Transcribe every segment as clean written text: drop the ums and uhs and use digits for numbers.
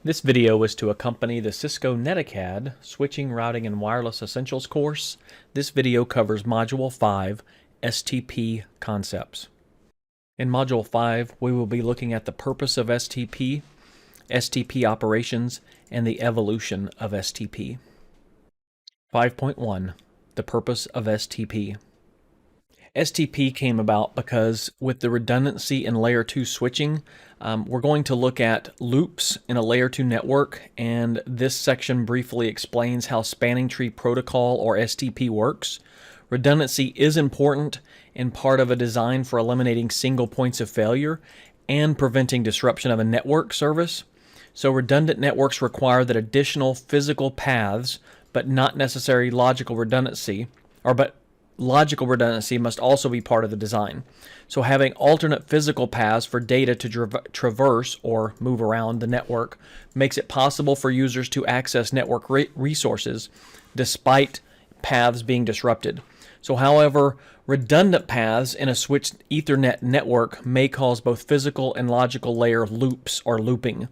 This video was to accompany the Cisco Netacad Switching, Routing, and Wireless Essentials course. This video covers Module 5, STP Concepts. In Module 5, we will be looking at the purpose of STP, STP operations, and the evolution of STP. 5.1, the purpose of STP. STP came about because with the redundancy in Layer 2 switching, we're going to look at loops in a Layer 2 network, and this section briefly explains how Spanning Tree Protocol, or STP, works. Redundancy is important and part of a design for eliminating single points of failure and preventing disruption of a network service. So redundant networks require that additional physical paths, but not necessarily logical redundancy, logical redundancy must also be part of the design. So having alternate physical paths for data to traverse or move around the network makes it possible for users to access network resources despite paths being disrupted. So however, redundant paths in a switched Ethernet network may cause both physical and logical layer loops or looping.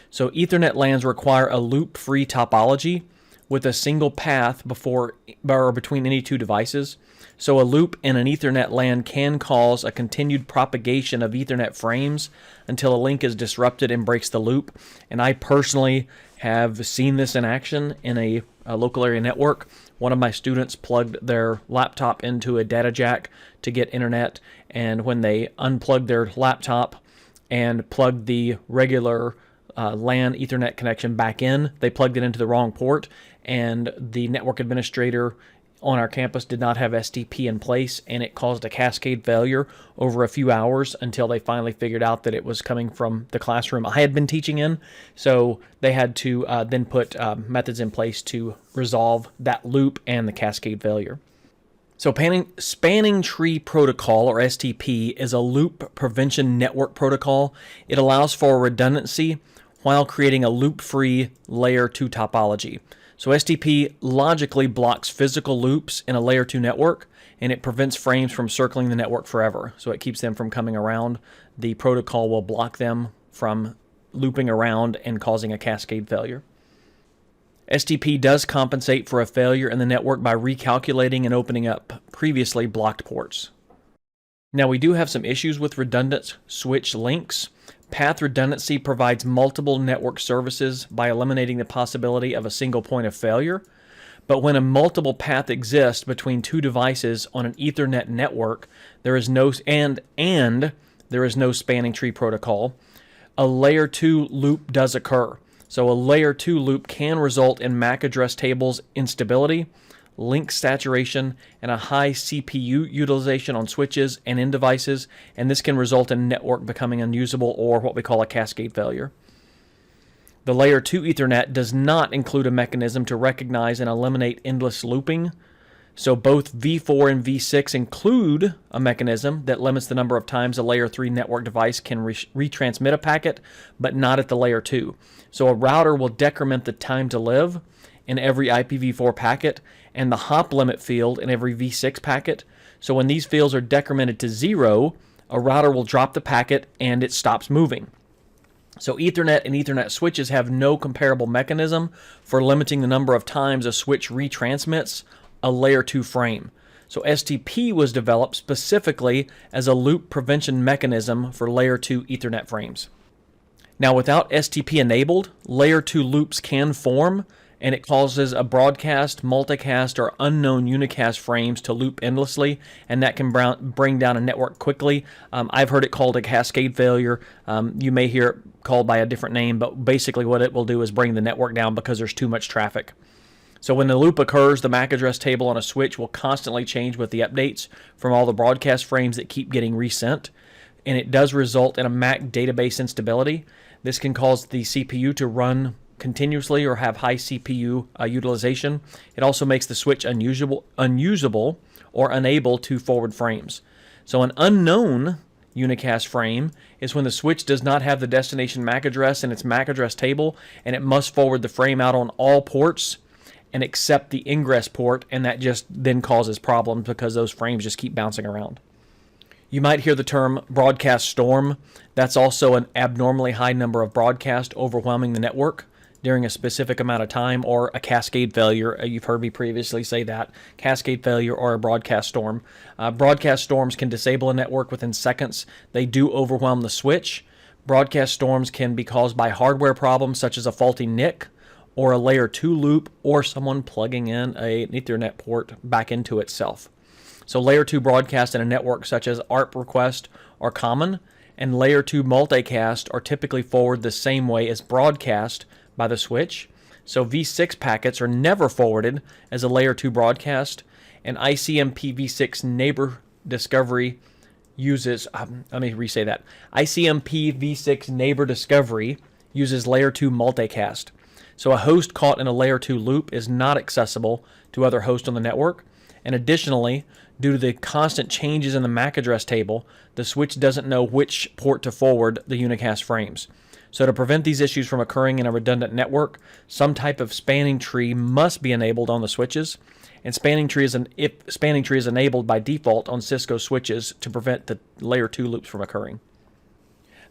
So Ethernet LANs require a loop-free topology with a single path before or between any two devices. So a loop in an Ethernet LAN can cause a continued propagation of Ethernet frames until a link is disrupted and breaks the loop. And I personally have seen this in action in a local area network. One of my students plugged their laptop into a data jack to get internet, and when they unplugged their laptop and plugged the regular LAN Ethernet connection back in, they plugged it into the wrong port, and the network administrator on our campus did not have STP in place, and it caused a cascade failure over a few hours until they finally figured out that it was coming from the classroom I had been teaching in. So they had to then put methods in place to resolve that loop and the cascade failure. So Spanning Tree Protocol, or STP, is a loop prevention network protocol. It allows for redundancy while creating a loop-free Layer 2 topology. So STP logically blocks physical loops in a Layer 2 network, and it prevents frames from circling the network forever. So it keeps them from coming around. The protocol will block them from looping around and causing a cascade failure. STP does compensate for a failure in the network by recalculating and opening up previously blocked ports. Now we do have some issues with redundant switch links. Path redundancy provides multiple network services by eliminating the possibility of a single point of failure. But when a multiple path exists between two devices on an Ethernet network, there is no Spanning Tree Protocol. A Layer 2 loop does occur. So a Layer 2 loop can result in MAC address tables instability, link saturation, and a high CPU utilization on switches and in devices, and this can result in network becoming unusable or what we call a cascade failure. The Layer 2 Ethernet does not include a mechanism to recognize and eliminate endless looping. So both V4 and V6 include a mechanism that limits the number of times a Layer 3 network device can retransmit a packet, but not at the Layer 2. So a router will decrement the time to live in every IPv4 packet and the hop limit field in every V6 packet. So when these fields are decremented to 0, a router will drop the packet and it stops moving. So Ethernet and Ethernet switches have no comparable mechanism for limiting the number of times a switch retransmits a Layer 2 frame. So STP was developed specifically as a loop prevention mechanism for Layer 2 Ethernet frames. Now without STP enabled, Layer 2 loops can form, and it causes a broadcast, multicast, or unknown unicast frames to loop endlessly, and that can bring down a network quickly. I've heard it called a cascade failure. You may hear it called by a different name, but basically what it will do is bring the network down because there's too much traffic. So when the loop occurs, the MAC address table on a switch will constantly change with the updates from all the broadcast frames that keep getting resent, and it does result in a MAC database instability. This can cause the CPU to run continuously or have high CPU utilization. It also makes the switch unusable or unable to forward frames. So an unknown unicast frame is when the switch does not have the destination MAC address in its MAC address table, and it must forward the frame out on all ports and accept the ingress port, and that just then causes problems because those frames just keep bouncing around. You might hear the term broadcast storm. That's also an abnormally high number of broadcasts overwhelming the network during a specific amount of time, or a cascade failure. You've heard me previously say that. Cascade failure or a broadcast storm. Broadcast storms can disable a network within seconds. They do overwhelm the switch. Broadcast storms can be caused by hardware problems such as a faulty NIC or a layer 2 loop, or someone plugging in an Ethernet port back into itself. So layer 2 broadcasts in a network such as ARP request are common, and layer 2 multicast are typically forwarded the same way as broadcast by the switch. So V6 packets are never forwarded as a layer 2 broadcast, and ICMP V6 neighbor discovery uses, ICMP V6 neighbor discovery uses layer 2 multicast. So a host caught in a layer 2 loop is not accessible to other hosts on the network. And additionally, due to the constant changes in the MAC address table, the switch doesn't know which port to forward the unicast frames. So to prevent these issues from occurring in a redundant network, some type of spanning tree must be enabled on the switches. And spanning tree is enabled by default on Cisco switches to prevent the layer 2 loops from occurring.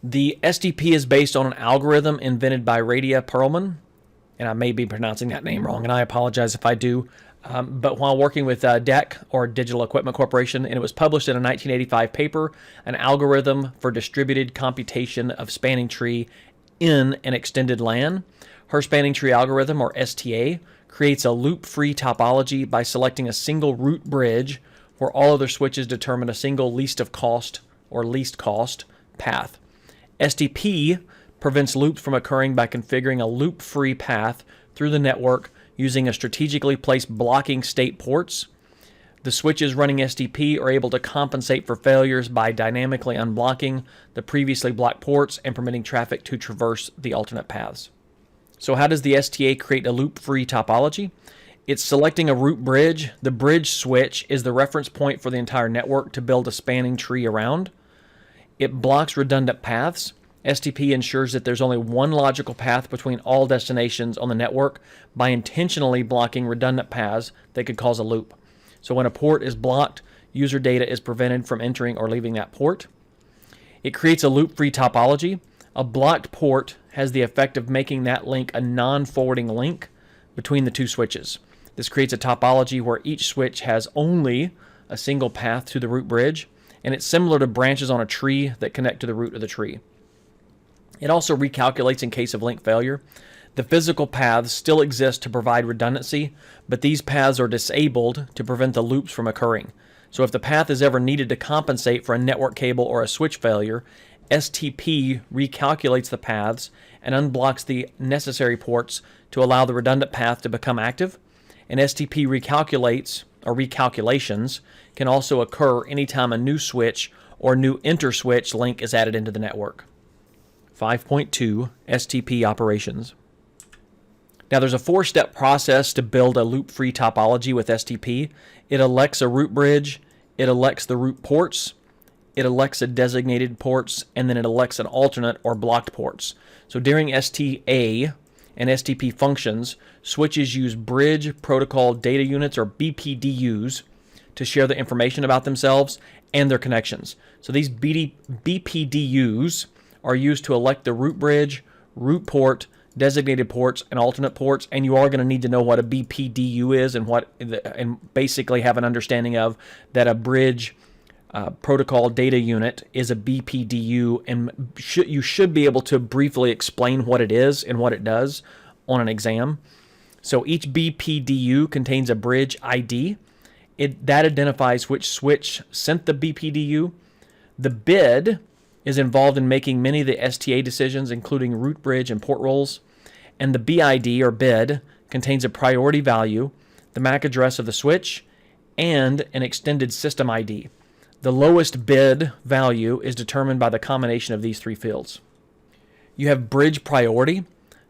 The SDP is based on an algorithm invented by Radia Perlman, and I may be pronouncing that name wrong, and I apologize if I do. But while working with DEC, or Digital Equipment Corporation, and it was published in a 1985 paper, an algorithm for distributed computation of spanning tree in an extended LAN. Her spanning tree algorithm, or STA, creates a loop-free topology by selecting a single root bridge where all other switches determine a single least cost path. SDP prevents loops from occurring by configuring a loop-free path through the network using a strategically placed blocking state ports. The switches running SDP are able to compensate for failures by dynamically unblocking the previously blocked ports and permitting traffic to traverse the alternate paths. So how does the STA create a loop-free topology? It's selecting a root bridge. The bridge switch is the reference point for the entire network to build a spanning tree around. It blocks redundant paths. SDP ensures that there's only one logical path between all destinations on the network by intentionally blocking redundant paths that could cause a loop. So when a port is blocked, user data is prevented from entering or leaving that port. It creates a loop-free topology. A blocked port has the effect of making that link a non-forwarding link between the two switches. This creates a topology where each switch has only a single path to the root bridge, and it's similar to branches on a tree that connect to the root of the tree. It also recalculates in case of link failure. The physical paths still exist to provide redundancy, but these paths are disabled to prevent the loops from occurring. So if the path is ever needed to compensate for a network cable or a switch failure, STP recalculates the paths and unblocks the necessary ports to allow the redundant path to become active. And STP recalculations can also occur anytime a new switch or new interswitch link is added into the network. 5.2 STP operations. Now there's a 4-step process to build a loop-free topology with STP. It elects a root bridge, it elects the root ports, it elects a designated ports, and then it elects an alternate or blocked ports. So during STA and STP functions, switches use bridge protocol data units, or BPDUs, to share the information about themselves and their connections. So these BPDUs are used to elect the root bridge, root port, designated ports, and alternate ports, and you are going to need to know what a BPDU is and basically have an understanding of that a bridge protocol data unit is a BPDU, and you should be able to briefly explain what it is and what it does on an exam. So each BPDU contains a bridge ID. That identifies which switch sent the BPDU. The BID is involved in making many of the STA decisions, including root bridge and port roles. And the BID, or BID, contains a priority value, the MAC address of the switch, and an extended system ID. The lowest BID value is determined by the combination of these three fields. You have bridge priority.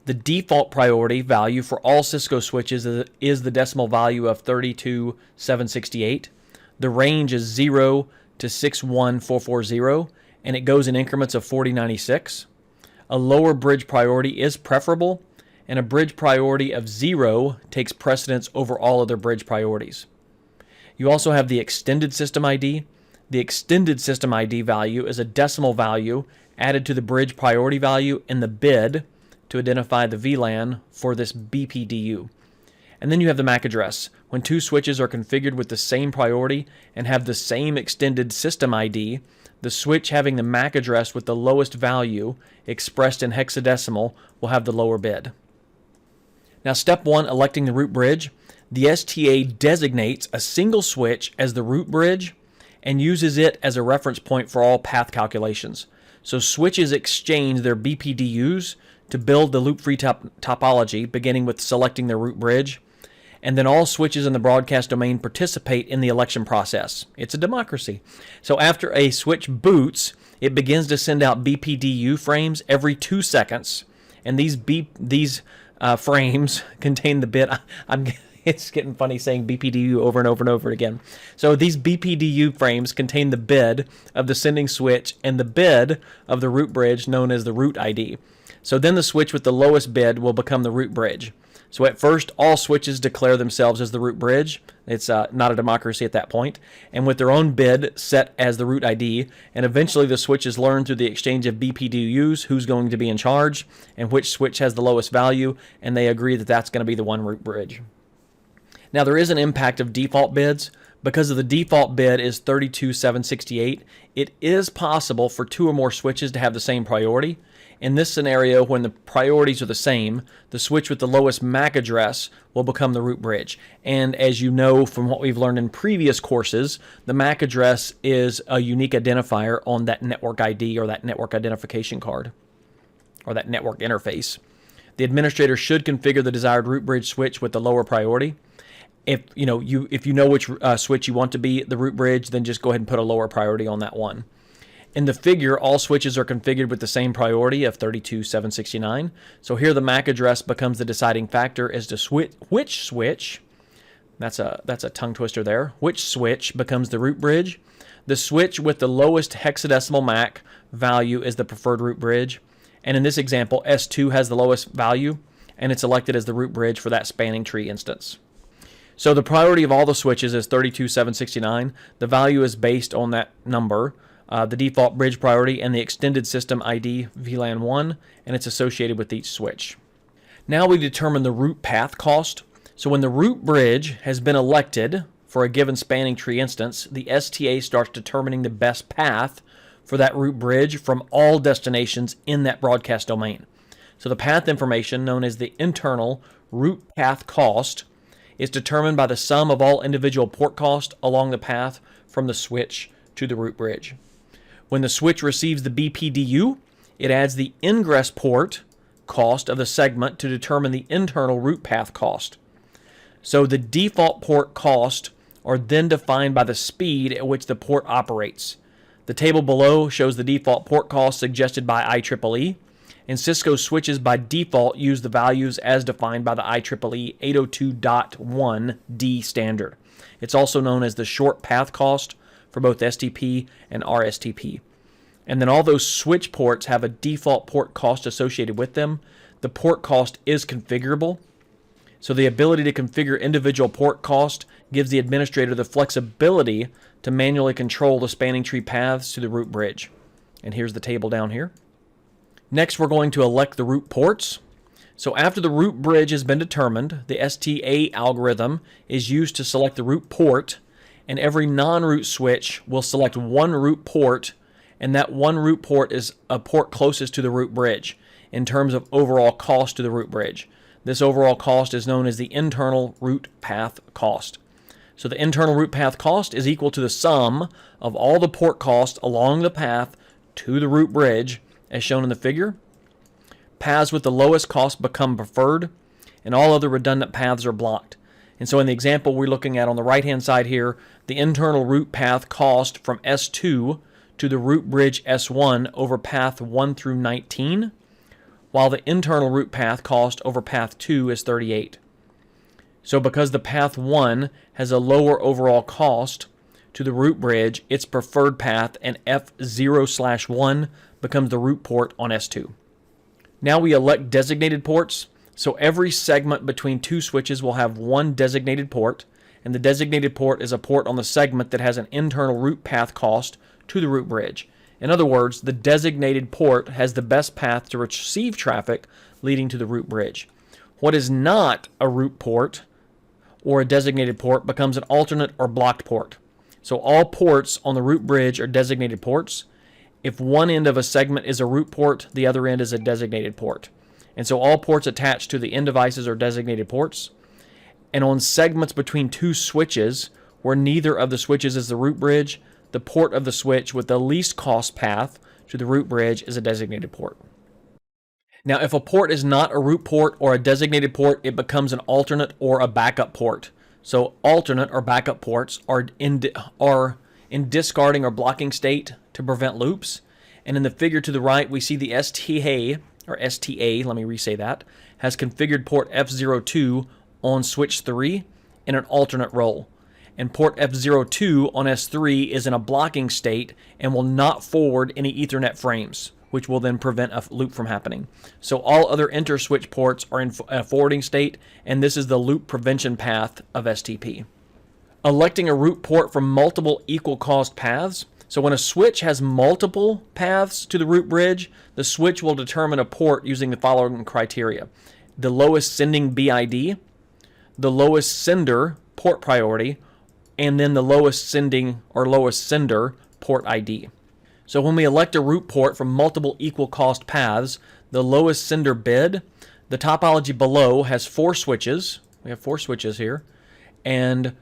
The default priority value for all Cisco switches is the decimal value of 32768. The range is 0 to 61440, and it goes in increments of 4096. A lower bridge priority is preferable, and a bridge priority of 0 takes precedence over all other bridge priorities. You also have the extended system ID. The extended system ID value is a decimal value added to the bridge priority value in the bid to identify the VLAN for this BPDU. And then you have the MAC address. When two switches are configured with the same priority and have the same extended system ID, the switch having the MAC address with the lowest value, expressed in hexadecimal, will have the lower bid. Now, step 1, electing the root bridge. The STA designates a single switch as the root bridge and uses it as a reference point for all path calculations. So switches exchange their BPDUs to build the loop-free topology, beginning with selecting their root bridge. And then all switches in the broadcast domain participate in the election process. It's a democracy. So after a switch boots, it begins to send out BPDU frames every 2 seconds. And these frames contain the bit. It's getting funny saying BPDU over and over and over again. So these BPDU frames contain the bid of the sending switch and the bid of the root bridge, known as the root ID. So then the switch with the lowest bid will become the root bridge. So at first, all switches declare themselves as the root bridge. It's not a democracy at that point. And with their own bid set as the root ID, and eventually the switches learn through the exchange of BPDUs who's going to be in charge and which switch has the lowest value, and they agree that that's going to be the one root bridge. Now, there is an impact of default bids. Because of the default bid is 32.768, it is possible for 2 or more switches to have the same priority. In this scenario, when the priorities are the same, the switch with the lowest MAC address will become the root bridge. And as you know from what we've learned in previous courses, the MAC address is a unique identifier on that network ID or that network identification card or that network interface. The administrator should configure the desired root bridge switch with the lower priority. If you know which switch you want to be the root bridge, then just go ahead and put a lower priority on that one. In the figure, all switches are configured with the same priority of 32.769. So here the MAC address becomes the deciding factor as to which switch, that's a tongue twister there, which switch becomes the root bridge. The switch with the lowest hexadecimal MAC value is the preferred root bridge. And in this example, S2 has the lowest value, and it's elected as the root bridge for that spanning tree instance. So the priority of all the switches is 32.769. The value is based on that number, the default bridge priority, and the extended system ID VLAN 1, and it's associated with each switch. Now we determine the root path cost. So when the root bridge has been elected for a given spanning tree instance, the STA starts determining the best path for that root bridge from all destinations in that broadcast domain. So the path information, known as the internal root path cost, is determined by the sum of all individual port costs along the path from the switch to the root bridge. When the switch receives the BPDU, it adds the ingress port cost of the segment to determine the internal root path cost. So the default port costs are then defined by the speed at which the port operates. The table below shows the default port cost suggested by IEEE, and Cisco switches by default use the values as defined by the IEEE 802.1d standard. It's also known as the short path cost for both STP and RSTP. And then all those switch ports have a default port cost associated with them. The port cost is configurable. So the ability to configure individual port cost gives the administrator the flexibility to manually control the spanning tree paths to the root bridge. And here's the table down here. Next, we're going to elect the root ports. So after the root bridge has been determined, the STA algorithm is used to select the root port, and every non-root switch will select one root port, and that one root port is a port closest to the root bridge in terms of overall cost to the root bridge. This overall cost is known as the internal root path cost. So the internal root path cost is equal to the sum of all the port costs along the path to the root bridge, as shown in the figure. Paths with the lowest cost become preferred, and all other redundant paths are blocked. And so in the example we're looking at on the right-hand side here, the internal root path cost from S2 to the root bridge S1 over path 1 through 19, while the internal root path cost over path 2 is 38. So because the path 1 has a lower overall cost to the root bridge, its preferred path, and F0/1 becomes the root port on S2. Now we elect designated ports. So every segment between two switches will have one designated port, and the designated port is a port on the segment that has an internal route path cost to the route bridge. In other words, the designated port has the best path to receive traffic leading to the route bridge. What is not a route port or a designated port becomes an alternate or blocked port. So all ports on the route bridge are designated ports. If one end of a segment is a route port, the other end is a designated port. And so all ports attached to the end devices are designated ports. And on segments between two switches, where neither of the switches is the route bridge, the port of the switch with the least cost path to the route bridge is a designated port. Now, if a port is not a route port or a designated port, it becomes an alternate or a backup port. So alternate or backup ports are in discarding or blocking state to prevent loops. And in the figure to the right, we see the STA, let me re-say that, has configured port F02 on switch 3 in an alternate role. And port F02 on S3 is in a blocking state and will not forward any Ethernet frames, which will then prevent a loop from happening. So all other inter-switch ports are in a forwarding state, and this is the loop prevention path of STP. Electing a route port from multiple equal cost paths. So when a switch has multiple paths to the route bridge, the switch will determine a port using the following criteria: the lowest sending BID, the lowest sender port priority, and then the lowest sending or lowest sender port ID. So when we elect a route port from multiple equal cost paths, the lowest sender bid, the topology below has 4 switches. We have 4 switches here. And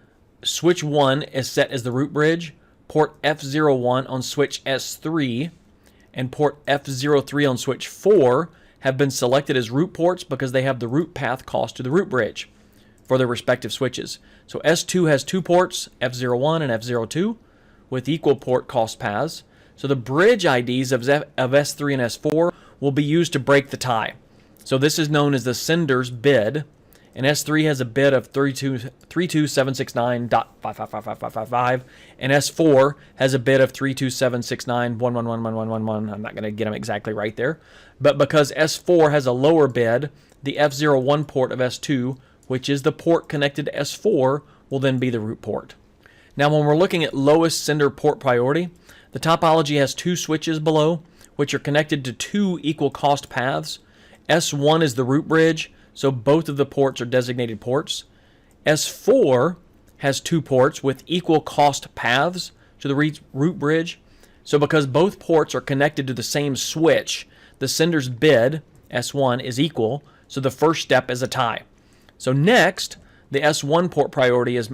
switch 1 is set as the route bridge, port F01 on switch S3, and port F03 on switch 4 have been selected as route ports because they have the route path cost to the route bridge for their respective switches. So S2 has 2 ports, F01 and F02, with equal port cost paths. So the bridge IDs of S3 and S4 will be used to break the tie. So this is known as the sender's bid, and S3 has a bid of 32769.5555555, and S4 has a bid of 32769.1111111. I'm not going to get them exactly right there, but because S4 has a lower bid, the F01 port of S2, which is the port connected to S4, will then be the route port. Now, when we're looking at lowest sender port priority, the topology has 2 switches below, which are connected to 2 equal cost paths. S1 is the route bridge, so both of the ports are designated ports. S4 has 2 ports with equal cost paths to the route bridge. So because both ports are connected to the same switch, the sender's bid, S1, is equal, so the first step is a tie. So next, the S1 port priority is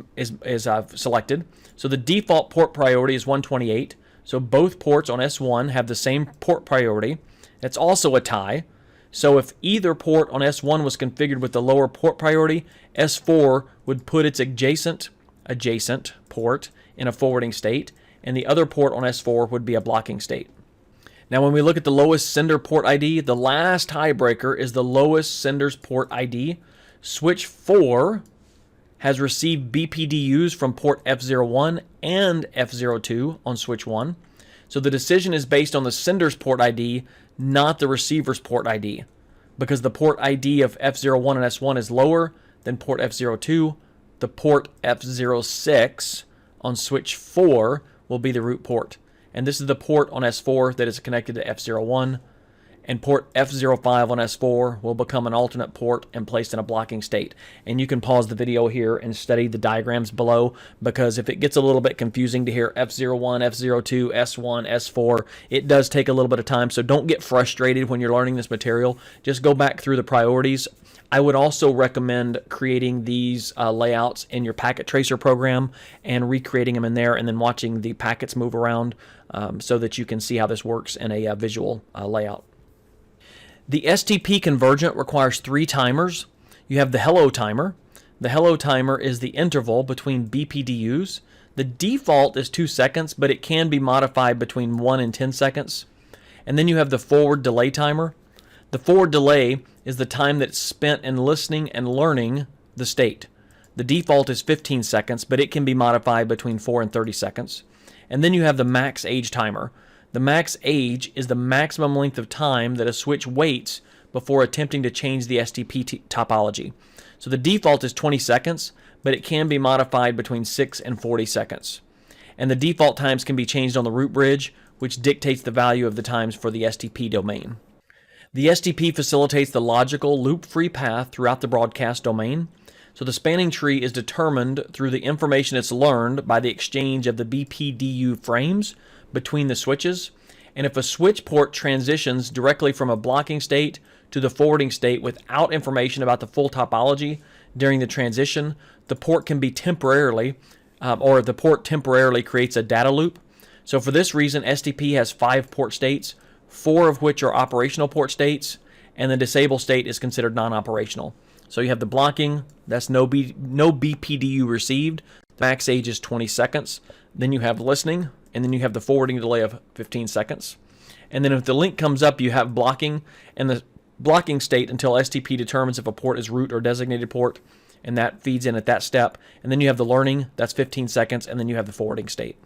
selected. So the default port priority is 128. So both ports on S1 have the same port priority. It's also a tie. So if either port on S1 was configured with the lower port priority, S4 would put its adjacent port in a forwarding state, and the other port on S4 would be a blocking state. Now when we look at the lowest sender port ID, the last tiebreaker is the lowest sender's port ID. Switch 4 has received BPDUs from port F01 and F02 on switch 1. So the decision is based on the sender's port ID, not the receiver's port ID. Because the port ID of F01 and S1 is lower than port F02, the port F06 on switch 4 will be the route port. And this is the port on S4 that is connected to F01. And port F05 on S4 will become an alternate port and placed in a blocking state. And you can pause the video here and study the diagrams below, because if it gets a little bit confusing to hear F01, F02, S1, S4, it does take a little bit of time. So don't get frustrated when you're learning this material. Just go back through the priorities. I would also recommend creating these layouts in your packet tracer program and recreating them in there, and then watching the packets move around so that you can see how this works in a visual layout. The STP convergent requires 3 timers. You have the hello timer. The hello timer is the interval between BPDUs. The default is 2 seconds, but it can be modified between 1 and 10 seconds. And then you have the forward delay timer. The forward delay is the time that's spent in listening and learning the state. The default is 15 seconds, but it can be modified between 4 and 30 seconds. And then you have the max age timer. The max age is the maximum length of time that a switch waits before attempting to change the STP topology. So the default is 20 seconds, but it can be modified between 6 and 40 seconds. And the default times can be changed on the root bridge, which dictates the value of the times for the STP domain. The STP facilitates the logical loop-free path throughout the broadcast domain. So the spanning tree is determined through the information it's learned by the exchange of the BPDU frames between the switches. And if a switch port transitions directly from a blocking state to the forwarding state without information about the full topology during the transition, the port can be temporarily, or the port temporarily creates a data loop. So for this reason, STP has 5 port states, 4 of which are operational port states, and the disable state is considered non-operational. So you have the blocking, that's no BPDU received. The max age is 20 seconds. Then you have listening, and then you have the forwarding delay of 15 seconds. And then if the link comes up, you have blocking, and the blocking state until STP determines if a port is root or designated port, and that feeds in at that step. And then you have the learning, that's 15 seconds, and then you have the forwarding state.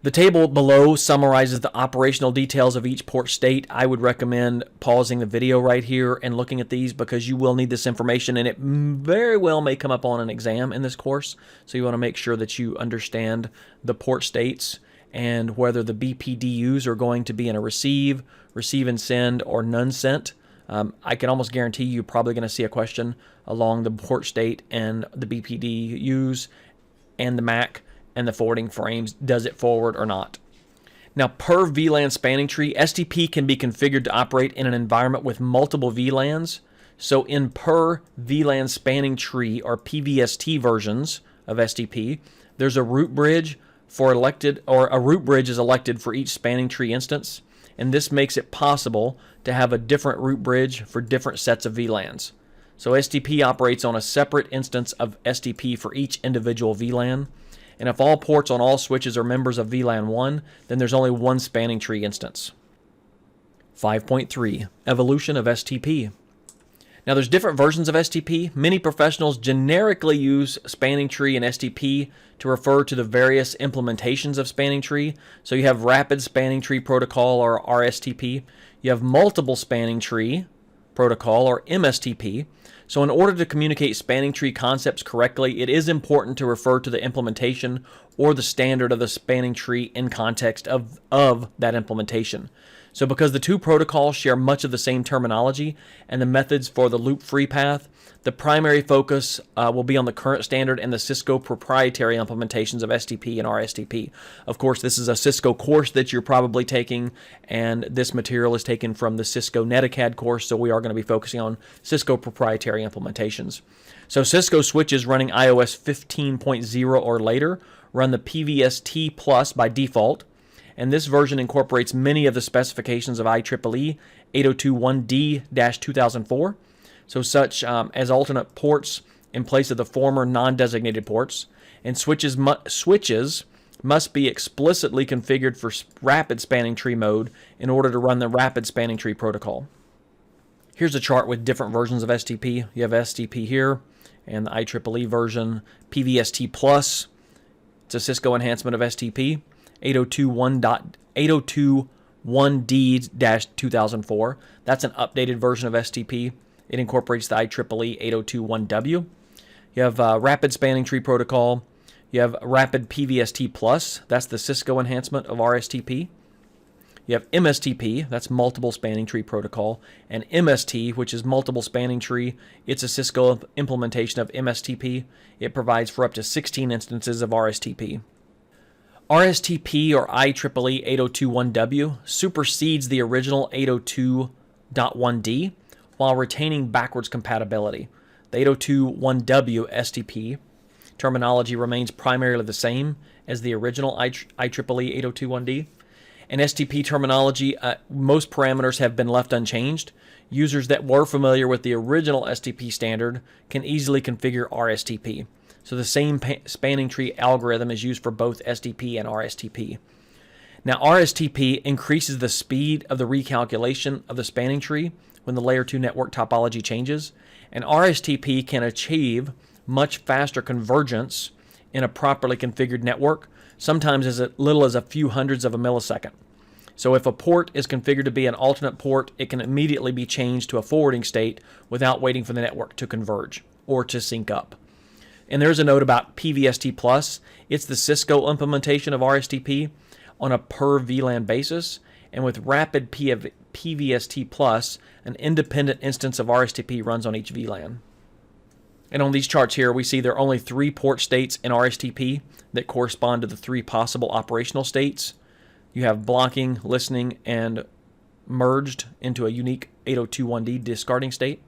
The table below summarizes the operational details of each port state. I would recommend pausing the video right here and looking at these because you will need this information, and it very well may come up on an exam in this course. So you want to make sure that you understand the port states and whether the BPDUs are going to be in a receive and send, or none sent. I can almost guarantee you're probably going to see a question along the port state and the BPDUs and the MAC and the forwarding frames. Does it forward or not? Now, per VLAN spanning tree, STP can be configured to operate in an environment with multiple VLANs. So in per VLAN spanning tree, or PVST versions of STP, there's a root bridge for elected, or a root bridge is elected for each spanning tree instance. And this makes it possible to have a different root bridge for different sets of VLANs. So STP operates on a separate instance of STP for each individual VLAN. And if all ports on all switches are members of VLAN 1, then there's only one spanning tree instance. 5.3, Evolution of STP. Now there's different versions of STP. Many professionals generically use spanning tree and STP to refer to the various implementations of spanning tree. So you have Rapid Spanning Tree Protocol, or RSTP. You have Multiple Spanning Tree Protocol, or MSTP. So in order to communicate spanning tree concepts correctly, it is important to refer to the implementation or the standard of the spanning tree in context of that implementation. So because the two protocols share much of the same terminology and the methods for the loop-free path, the primary focus will be on the current standard and the Cisco proprietary implementations of STP and RSTP. Of course, this is a Cisco course that you're probably taking, and this material is taken from the Cisco Netacad course, so we are going to be focusing on Cisco proprietary implementations. So Cisco switches running iOS 15.0 or later run the PVST Plus by default, and this version incorporates many of the specifications of IEEE 802.1d-2004, so such as alternate ports in place of the former non-designated ports, and switches must be explicitly configured for rapid spanning tree mode in order to run the rapid spanning tree protocol. Here's a chart with different versions of STP. You have STP here, and the IEEE version, PVST Plus. It's a Cisco enhancement of STP. 802.1d-2004. That's an updated version of STP. It incorporates the IEEE 802.1w. You have Rapid Spanning Tree Protocol. You have Rapid PVST Plus. That's the Cisco enhancement of RSTP. You have MSTP. That's Multiple Spanning Tree Protocol. And MST, which is Multiple Spanning Tree. It's a Cisco implementation of MSTP. It provides for up to 16 instances of RSTP. RSTP, or IEEE 802.1w, supersedes the original 802.1d while retaining backwards compatibility. The 802.1w STP terminology remains primarily the same as the original IEEE 802.1d. In STP terminology, most parameters have been left unchanged. Users that were familiar with the original STP standard can easily configure RSTP. So the same spanning tree algorithm is used for both STP and RSTP. Now, RSTP increases the speed of the recalculation of the spanning tree when the layer 2 network topology changes, and RSTP can achieve much faster convergence in a properly configured network, sometimes as little as a few hundreds of a millisecond. So if a port is configured to be an alternate port, it can immediately be changed to a forwarding state without waiting for the network to converge or to sync up. And there's a note about PVST Plus. It's the Cisco implementation of RSTP on a per VLAN basis. And with Rapid PVST Plus, an independent instance of RSTP runs on each VLAN. And on these charts here, we see there are only 3 port states in RSTP that correspond to the 3 possible operational states. You have blocking, listening, and merged into a unique 802.1d discarding state.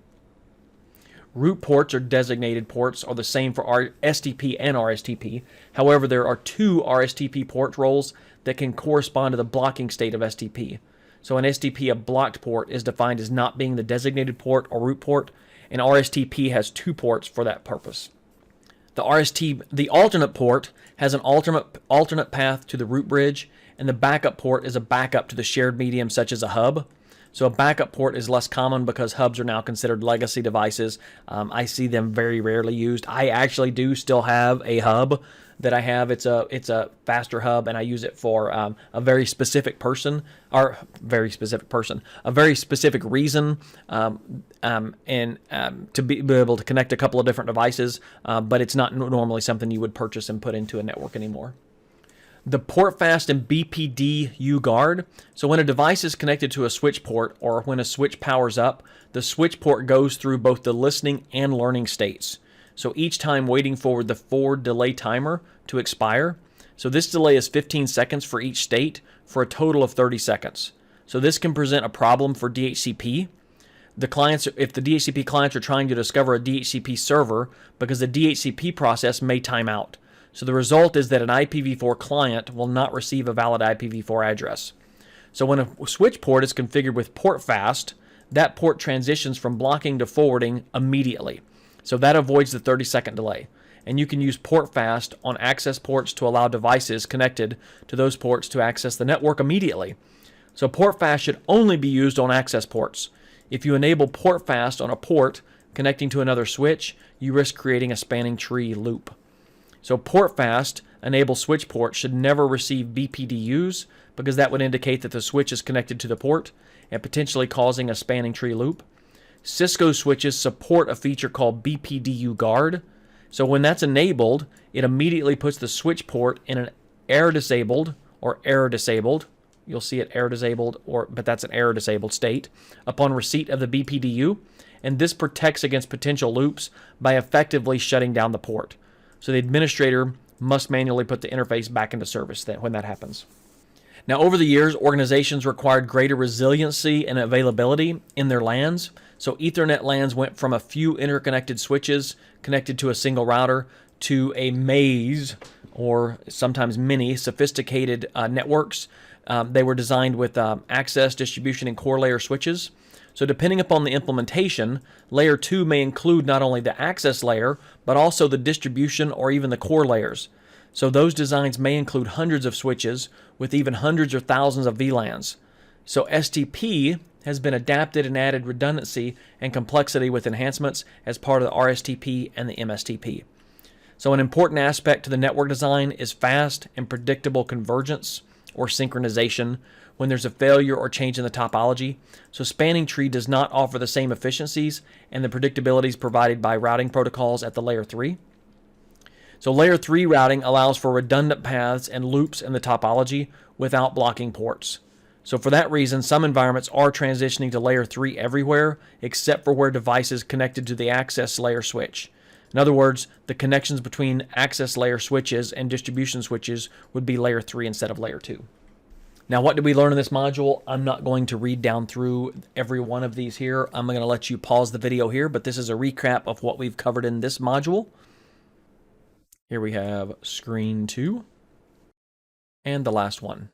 Root ports or designated ports are the same for STP and RSTP. However, there are 2 RSTP port roles that can correspond to the blocking state of STP. So in STP, a blocked port is defined as not being the designated port or root port, and RSTP has 2 ports for that purpose. The alternate port has an alternate path to the root bridge, and the backup port is a backup to the shared medium such as a hub. So a backup port is less common because hubs are now considered legacy devices. I see them very rarely used. I actually do still have a hub that I have. It's a faster hub, and I use it for a very specific reason, and to be able to connect a couple of different devices. But it's not normally something you would purchase and put into a network anymore. The PortFast and BPD UGuard. So when a device is connected to a switch port, or when a switch powers up, the switch port goes through both the listening and learning states. So each time waiting for the forward delay timer to expire. So this delay is 15 seconds for each state for a total of 30 seconds. So this can present a problem for DHCP. If the DHCP clients are trying to discover a DHCP server, because the DHCP process may time out. So the result is that an IPv4 client will not receive a valid IPv4 address. So when a switch port is configured with PortFast, that port transitions from blocking to forwarding immediately. So that avoids the 30-second delay. And you can use PortFast on access ports to allow devices connected to those ports to access the network immediately. So PortFast should only be used on access ports. If you enable PortFast on a port connecting to another switch, you risk creating a spanning tree loop. So PortFast enabled switch ports should never receive BPDUs, because that would indicate that the switch is connected to the port and potentially causing a spanning tree loop. Cisco switches support a feature called BPDU guard. So when that's enabled, it immediately puts the switch port in an error disabled or error disabled. You'll see it error disabled, but that's an error disabled state upon receipt of the BPDU. And this protects against potential loops by effectively shutting down the port. So the administrator must manually put the interface back into service when that happens. Now, over the years, organizations required greater resiliency and availability in their LANs. So Ethernet LANs went from a few interconnected switches connected to a single router to a maze, or sometimes many, sophisticated networks. They were designed with access, distribution, and core layer switches. So depending upon the implementation, layer 2 may include not only the access layer, but also the distribution or even the core layers. So those designs may include hundreds of switches with even hundreds or thousands of VLANs. So STP has been adapted and added redundancy and complexity with enhancements as part of the RSTP and the MSTP. So an important aspect to the network design is fast and predictable convergence or synchronization when there's a failure or change in the topology. So spanning tree does not offer the same efficiencies and the predictabilities provided by routing protocols at the layer 3. So layer 3 routing allows for redundant paths and loops in the topology without blocking ports. So for that reason, some environments are transitioning to layer 3 everywhere except for where devices connected to the access layer switch. In other words, the connections between access layer switches and distribution switches would be layer 3 instead of layer 2. Now, what did we learn in this module? I'm not going to read down through every one of these here. I'm going to let you pause the video here, but this is a recap of what we've covered in this module. Here we have screen 2 and the last one.